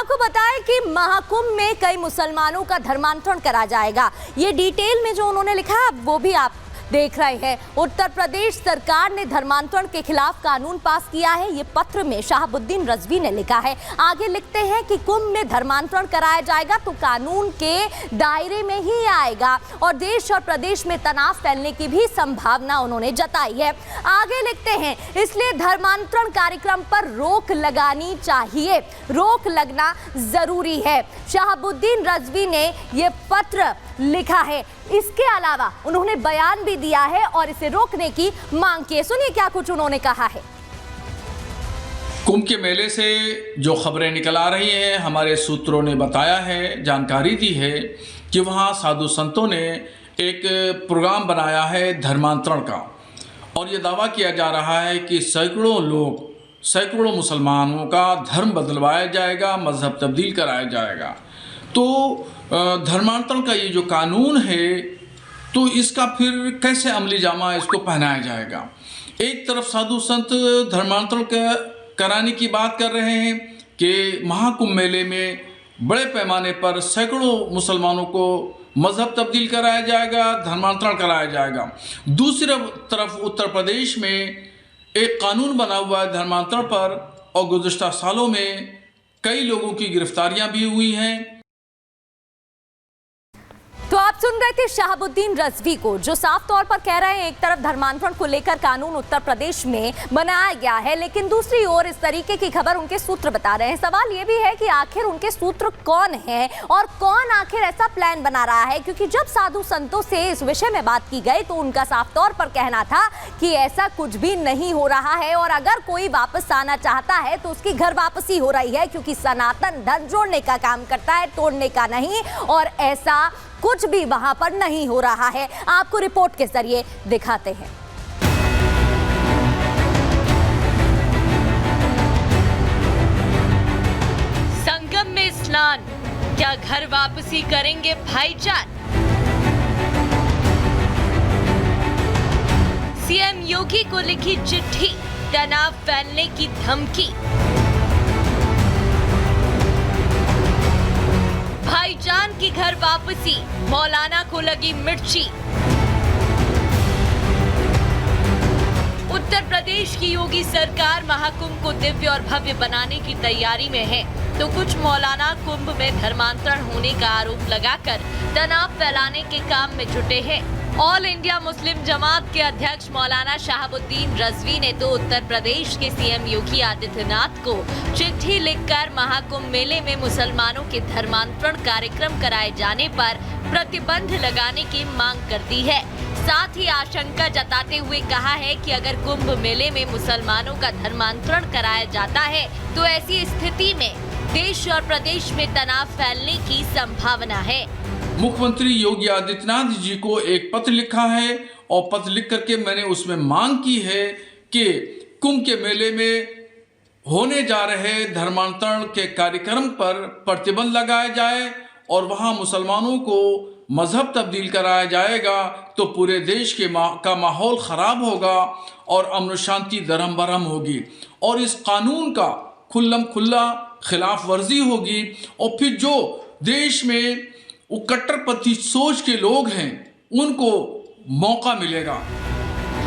आपको बताएं कि महाकुंभ में कई मुसलमानों का धर्मांतरण करा जाएगा। ये डिटेल में जो उन्होंने लिखा है वो भी आप देख रहे हैं। उत्तर प्रदेश सरकार ने धर्मांतरण के खिलाफ कानून पास किया है। ये पत्र में शहाबुद्दीन रजवी ने लिखा है। आगे लिखते हैं कि कुंभ में धर्मांतरण कराया जाएगा तो कानून के दायरे में ही आएगा और देश और प्रदेश में तनाव फैलने की भी संभावना उन्होंने जताई है। आगे लिखते हैं इसलिए धर्मांतरण कार्यक्रम पर रोक लगानी चाहिए, रोक लगना जरूरी है। शहाबुद्दीन रजवी ने यह पत्र लिखा है। इसके अलावा उन्होंने बयान भी दिया है और इसे रोकने की मांग की है। सुनिए क्या कुछ उन्होंने कहा है। कुंभ के मेले से जो खबरें निकल आ रही हैं, हमारे सूत्रों ने बताया है, जानकारी दी है कि वहाँ साधु संतों ने एक प्रोग्राम बनाया है धर्मांतरण का और ये दावा किया जा रहा है कि सैकड़ों मुसलमानों का धर्म बदलवाया जाएगा, मजहब तब्दील कराया जाएगा। तो धर्मांतरण का ये जो कानून है तो इसका फिर कैसे अमली जामा इसको पहनाया जाएगा। एक तरफ साधु संत धर्मांतरण कराने की बात कर रहे हैं कि महाकुंभ मेले में बड़े पैमाने पर सैकड़ों मुसलमानों को मजहब तब्दील कराया जाएगा, धर्मांतरण कराया जाएगा। दूसरी तरफ उत्तर प्रदेश में एक कानून बना हुआ है धर्मांतरण पर और गुज़िश्ता सालों में कई लोगों की गिरफ्तारियां भी हुई हैं। तो आप सुन रहे थे शहाबुद्दीन रजवी को, जो साफ तौर पर कह रहे हैं एक तरफ धर्मांतरण को लेकर कानून उत्तर प्रदेश में बनाया गया है, लेकिन दूसरी ओर इस तरीके की खबर उनके सूत्र बता रहे हैं। सवाल ये भी है कि आखिर उनके सूत्र कौन है और कौन आखिर ऐसा प्लान बना रहा है, क्योंकि जब साधु संतों से इस विषय में बात की गई तो उनका साफ तौर पर कहना था कि ऐसा कुछ भी नहीं हो रहा है और अगर कोई वापस आना चाहता है तो उसकी घर वापसी हो रही है, क्योंकि सनातन धर्म जोड़ने का काम करता है, तोड़ने का नहीं, और ऐसा कुछ भी वहां पर नहीं हो रहा है। आपको रिपोर्ट के जरिए दिखाते हैं। संगम में स्नान, क्या घर वापसी करेंगे भाईजान? सीएम योगी को लिखी चिट्ठी, तनाव फैलने की धमकी। भाईजान की घर वापसी, मौलाना को लगी मिर्ची। उत्तर प्रदेश की योगी सरकार महाकुंभ को दिव्य और भव्य बनाने की तैयारी में है, तो कुछ मौलाना कुंभ में धर्मांतरण होने का आरोप लगाकर तनाव फैलाने के काम में जुटे हैं। ऑल इंडिया मुस्लिम जमात के अध्यक्ष मौलाना शहाबुद्दीन रजवी ने तो उत्तर प्रदेश के सीएम योगी आदित्यनाथ को चिट्ठी लिखकर महाकुंभ मेले में मुसलमानों के धर्मांतरण कार्यक्रम कराए जाने पर प्रतिबंध लगाने की मांग कर दी है। साथ ही आशंका जताते हुए कहा है कि अगर कुंभ मेले में मुसलमानों का धर्मांतरण कराया जाता है तो ऐसी स्थिति में देश और प्रदेश में तनाव फैलने की संभावना है। मुख्यमंत्री योगी आदित्यनाथ जी को एक पत्र लिखा है और पत्र लिख करके मैंने उसमें मांग की है कि कुंभ के मेले में होने जा रहे धर्मांतरण के कार्यक्रम पर प्रतिबंध लगाया जाए और वहां मुसलमानों को मजहब तब्दील कराया जाएगा तो पूरे देश का माहौल खराब होगा और अमन शांति दरहम बरहम होगी और इस कानून का खुल्लम खुल्ला खिलाफ वर्जी होगी और फिर जो देश में वो कट्टरपंथी सोच के लोग हैं उनको मौका मिलेगा।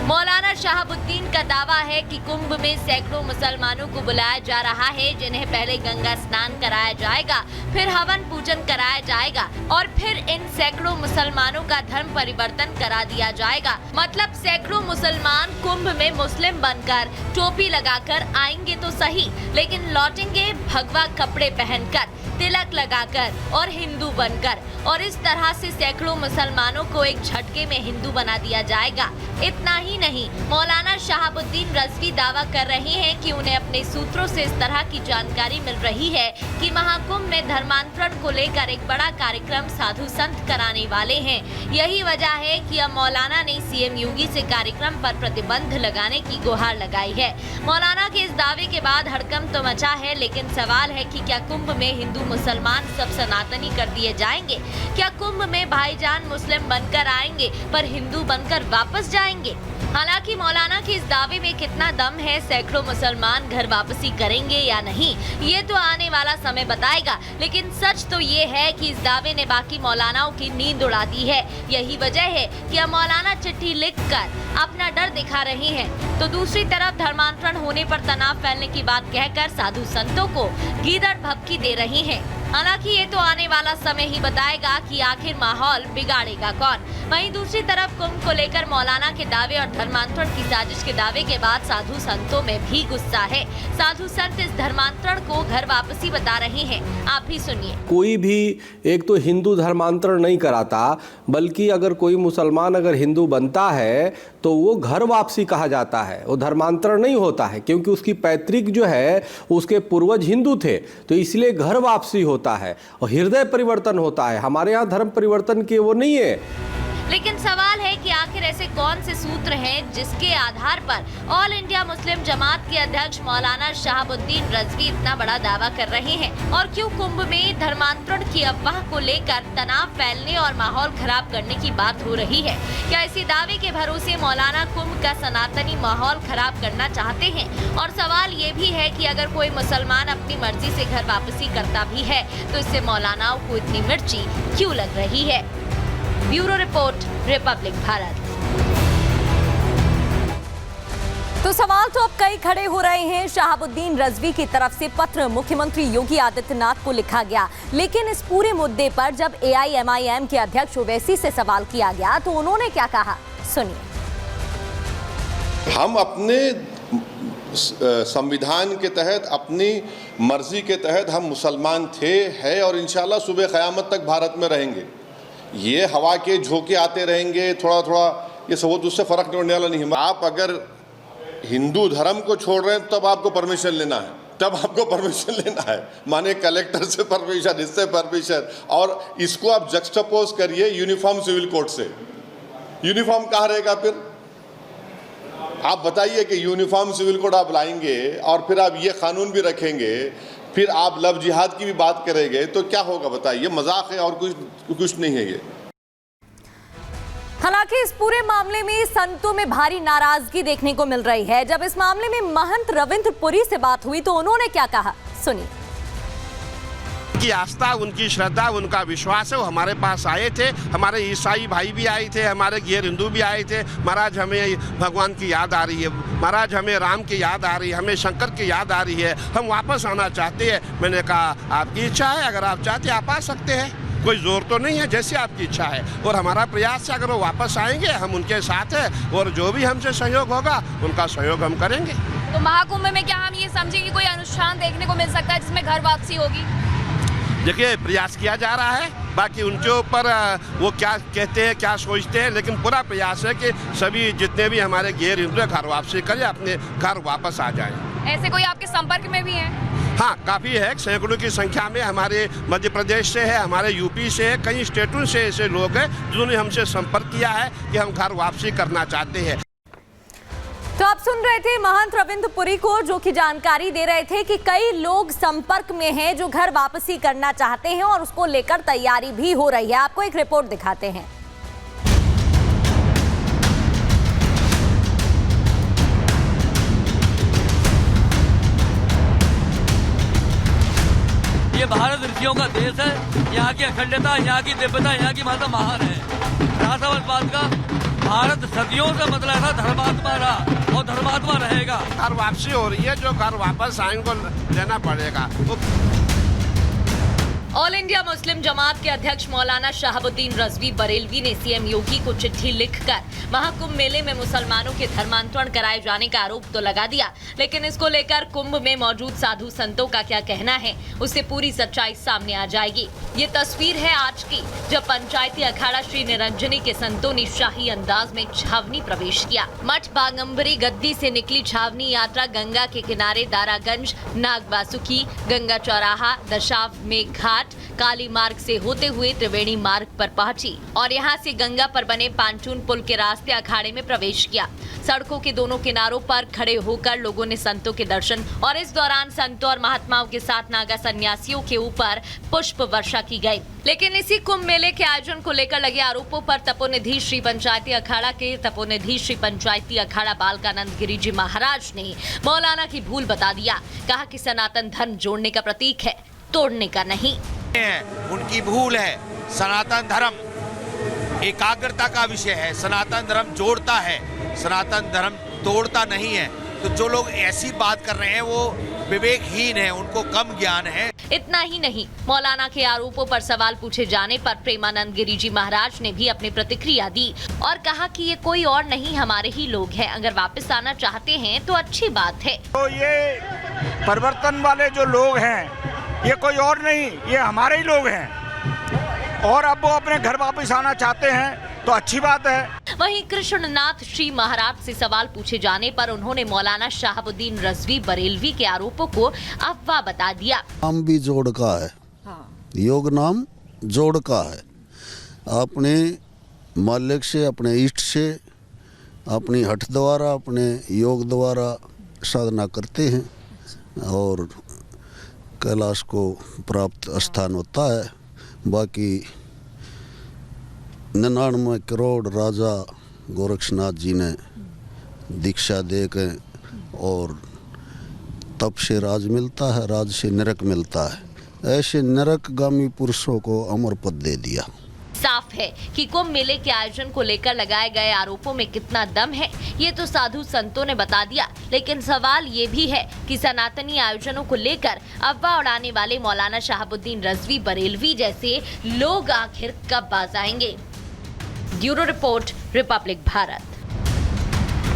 मौलाना शहाबुद्दीन का दावा है कि कुंभ में सैकड़ों मुसलमानों को बुलाया जा रहा है, जिन्हें पहले गंगा स्नान कराया जाएगा, फिर हवन पूजन कराया जाएगा और फिर इन सैकड़ों मुसलमानों का धर्म परिवर्तन करा दिया जाएगा। मतलब सैकड़ों मुसलमान कुंभ में मुस्लिम बनकर टोपी लगाकर आएंगे तो सही, लेकिन लौटेंगे भगवा कपड़े पहनकर, तिलक लगाकर और हिंदू बनकर, और इस तरह से सैकड़ों मुसलमानों को एक झटके में हिंदू बना दिया जाएगा। इतना ही नहीं, मौलाना शहाबुद्दीन रजवी दावा कर रहे हैं कि उन्हें अपने सूत्रों से इस तरह की जानकारी मिल रही है कि महाकुंभ में धर्मांतरण को लेकर एक बड़ा कार्यक्रम साधु संत कराने वाले हैं। यही वजह है कि अब मौलाना ने सीएम योगी से कार्यक्रम पर प्रतिबंध लगाने की गुहार लगाई है। मौलाना के इस दावे के बाद हड़कंप तो मचा है, लेकिन सवाल है कि क्या कुंभ में हिंदू मुसलमान सब सनातनी कर दिए जाएंगे? क्या कुंभ में भाईजान मुस्लिम बनकर आएंगे पर हिंदू बनकर वापस जाएंगे? हालांकि मौलाना के इस दावे में कितना दम है, सैकड़ों मुसलमान घर वापसी करेंगे या नहीं, ये तो आने वाला समय बताएगा। लेकिन सच तो ये है कि इस दावे ने बाकी मौलानाओं की नींद उड़ा दी है। यही वजह है कि अब मौलाना चिट्ठी लिखकर अपना डर दिखा रहे हैं, तो दूसरी तरफ धर्मांतरण होने पर तनाव फैलने की बात कहकर साधु संतों को गीदड़ भभकी दे रहे हैं। हालांकि ये तो आने वाला समय ही बताएगा कि आखिर माहौल बिगाड़ेगा कौन। वहीं दूसरी तरफ कुंभ को लेकर मौलाना के दावे और धर्मांतरण की साजिश के दावे के बाद साधु संतों में भी गुस्सा है। साधु संत इस धर्मांतरण को घर वापसी बता रहे हैं, आप भी सुनिए। कोई भी एक तो हिंदू धर्मांतरण नहीं कराता, बल्कि अगर कोई मुसलमान अगर हिंदू बनता है तो वो घर वापसी कहा जाता है, वो धर्मांतरण नहीं होता है, क्योंकि उसकी पैतृक जो है उसके पूर्वज हिंदू थे, तो इसलिए घर वापसी होता है और हृदय परिवर्तन होता है। हमारे यहाँ धर्म परिवर्तन के वो नहीं है। लेकिन सवाल है कि आखिर ऐसे कौन से सूत्र हैं जिसके आधार पर ऑल इंडिया मुस्लिम जमात के अध्यक्ष मौलाना शहाबुद्दीन रजवी इतना बड़ा दावा कर रहे हैं, और क्यों कुंभ में धर्मांतरण की अफवाह को लेकर तनाव फैलने और माहौल खराब करने की बात हो रही है। क्या इसी दावे के भरोसे मौलाना कुंभ का सनातनी माहौल खराब करना चाहते हैं? और सवाल ये भी है कि अगर कोई मुसलमान अपनी मर्जी से घर वापसी करता भी है तो इससे मौलानाओं को इतनी मिर्ची क्यों लग रही है? Bureau report, Republic Bharat. तो सवाल तो अब कई खड़े हो रहे हैं। शहाबुद्दीन रजवी की तरफ से पत्र मुख्यमंत्री योगी आदित्यनाथ को लिखा गया, लेकिन इस पूरे मुद्दे पर जब AIMIM के अध्यक्ष ओवैसी से सवाल किया गया तो उन्होंने क्या कहा, सुनिए। हम अपने संविधान के तहत, अपनी मर्जी के तहत हम मुसलमान थे, हैं और इंशाल्लाह सुबह क़यामत तक भारत में रहेंगे। ये हवा के झोंके आते रहेंगे थोड़ा थोड़ा, ये सब उससे फ़र्क नहीं होने वाला नहीं है। आप अगर हिंदू धर्म को छोड़ रहे हैं तब आपको परमिशन लेना है, तब आपको परमिशन लेना है, माने कलेक्टर से परमिशन, इससे परमिशन। और इसको आप जक्सटापोज करिए यूनिफॉर्म सिविल कोड से। यूनिफॉर्म कहाँ रहेगा फिर? आप बताइए कि यूनिफॉर्म सिविल कोड आप लाएंगे और फिर आप ये कानून भी रखेंगे, फिर आप लव जिहाद की भी बात करेंगे, तो क्या होगा बताइए? मजाक है और कुछ नहीं है ये। हालांकि इस पूरे मामले में संतों में भारी नाराजगी देखने को मिल रही है। जब इस मामले में महंत रविंद्र पुरी से बात हुई तो उन्होंने क्या कहा, सुनिए। उनकी आस्था, उनकी श्रद्धा, उनका विश्वास है। वो हमारे पास आए थे, हमारे ईसाई भाई भी आए थे, हमारे गैर हिंदू भी आए थे। महाराज हमें भगवान की याद आ रही है, महाराज हमें राम की याद आ रही है, हमें शंकर की याद आ रही है, हम वापस आना चाहते हैं। मैंने कहा आपकी इच्छा है, अगर आप चाहते हैं आप आ सकते हैं, कोई जोर तो नहीं है, जैसे आपकी इच्छा है। और हमारा प्रयास है, अगर वो वापस आएंगे हम उनके साथ हैं, और जो भी हमसे सहयोग होगा उनका सहयोग हम करेंगे। तो महाकुंभ में क्या हम ये समझेंगे कोई अनुष्ठान देखने को मिल सकता है जिसमें घर वापसी होगी? देखिए, प्रयास किया जा रहा है, बाकी उनके ऊपर वो क्या कहते हैं, क्या सोचते हैं, लेकिन पूरा प्रयास है कि सभी जितने भी हमारे गैर हिंदू घर वापसी करें, अपने घर वापस आ जाएं। ऐसे कोई आपके संपर्क में भी हैं? हाँ, काफ़ी है, सैकड़ों की संख्या में। हमारे मध्य प्रदेश से है, हमारे यूपी से है, कई स्टेटों से ऐसे लोग हैं जिन्होंने हमसे संपर्क किया है कि हम घर वापसी करना चाहते हैं। तो आप सुन रहे थे महंत रविंद्र पुरी को, जो कि जानकारी दे रहे थे कि कई लोग संपर्क में हैं जो घर वापसी करना चाहते हैं और उसको लेकर तैयारी भी हो रही है। आपको एक रिपोर्ट दिखाते हैं। ये भारत ऋषियों का देश है, यहाँ की अखंडता, यहाँ की दिव्यता, यहाँ की माता महान है। रहा सवाल बात का, भारत सदियों से मतलब था धर्मात्मा रहा और धर्मात्मा रहेगा। घर वापसी हो रही है, जो घर वापस आएंगे लेना पड़ेगा। ऑल इंडिया मुस्लिम जमात के अध्यक्ष मौलाना शहाबुद्दीन रजवी बरेलवी ने सीएम योगी को चिट्ठी लिखकर महाकुंभ मेले में मुसलमानों के धर्मांतरण कराए जाने का आरोप तो लगा दिया, लेकिन इसको लेकर कुंभ में मौजूद साधु संतों का क्या कहना है, उससे पूरी सच्चाई सामने आ जाएगी। ये तस्वीर है आज की, जब पंचायती अखाड़ा श्री निरंजनी के संतों ने शाही अंदाज में छावनी प्रवेश किया। मठ बागंबरी गद्दी से निकली छावनी यात्रा गंगा के किनारे दारागंज, नागवासुकी, गंगा चौराहा, दशावमेघ घाट, काली पहाड़ी मार्ग से होते हुए त्रिवेणी मार्ग पर पहुंची और यहां से गंगा पर बने पांचून पुल के रास्ते अखाड़े में प्रवेश किया। सड़कों के दोनों किनारों पर खड़े होकर लोगों ने संतों के दर्शन और इस दौरान संतों और महात्माओं के साथ नागा सन्यासियों के ऊपर पुष्प वर्षा की गई। लेकिन इसी कुंभ मेले के आयोजन को लेकर लगे आरोपों पर तपोनिधि श्री पंचायती अखाड़ा बालकानंद गिरी जी महाराज ने मौलाना की भूल बता दिया। कहा कि सनातन धर्म जोड़ने का प्रतीक है, तोड़ने का नहीं। उनकी भूल है। सनातन धर्म एकाग्रता का विषय है। सनातन धर्म जोड़ता है, सनातन धर्म तोड़ता नहीं है। तो जो लोग ऐसी बात कर रहे हैं वो विवेकहीन है, उनको कम ज्ञान है। इतना ही नहीं, मौलाना के आरोपों पर सवाल पूछे जाने पर प्रेमानंद गिरी जी महाराज ने भी अपनी प्रतिक्रिया दी और कहा कि ये कोई और नहीं, हमारे ही लोग हैं। अगर वापस आना चाहते हैं तो अच्छी बात है। तो ये परिवर्तन वाले जो लोग हैं ये कोई और नहीं, ये हमारे ही लोग हैं और अब वो अपने घर वापस आना चाहते हैं तो अच्छी बात है। वहीं कृष्णनाथ श्री महाराज से सवाल पूछे जाने पर उन्होंने मौलाना शहाबुद्दीन रजवी बरेलवी के आरोपों को अफवाह बता दिया। नाम भी जोड़ का है, योग नाम जोड़ का है। अपने मालिक से, अपने इष्ट से, अपनी हठ द्वारा, अपने योग द्वारा साधना करते हैं और कैलाश को प्राप्त स्थान होता है। बाकी 99 करोड़ राजा गोरक्षनाथ जी ने दीक्षा दे के और तप से राज मिलता है, राज से नरक मिलता है। ऐसे नरकगामी पुरुषों को अमर पद दे दिया। साफ है कि कुंभ मेले के आयोजन को लेकर लगाए गए आरोपों में कितना दम है ये तो साधु संतों ने बता दिया। लेकिन सवाल ये भी है कि सनातनी आयोजनों को लेकर अफवाह उड़ाने वाले मौलाना शहाबुद्दीन रजवी बरेलवी जैसे लोग आखिर कब बाज आएंगे। Bureau report, Republic Bharat.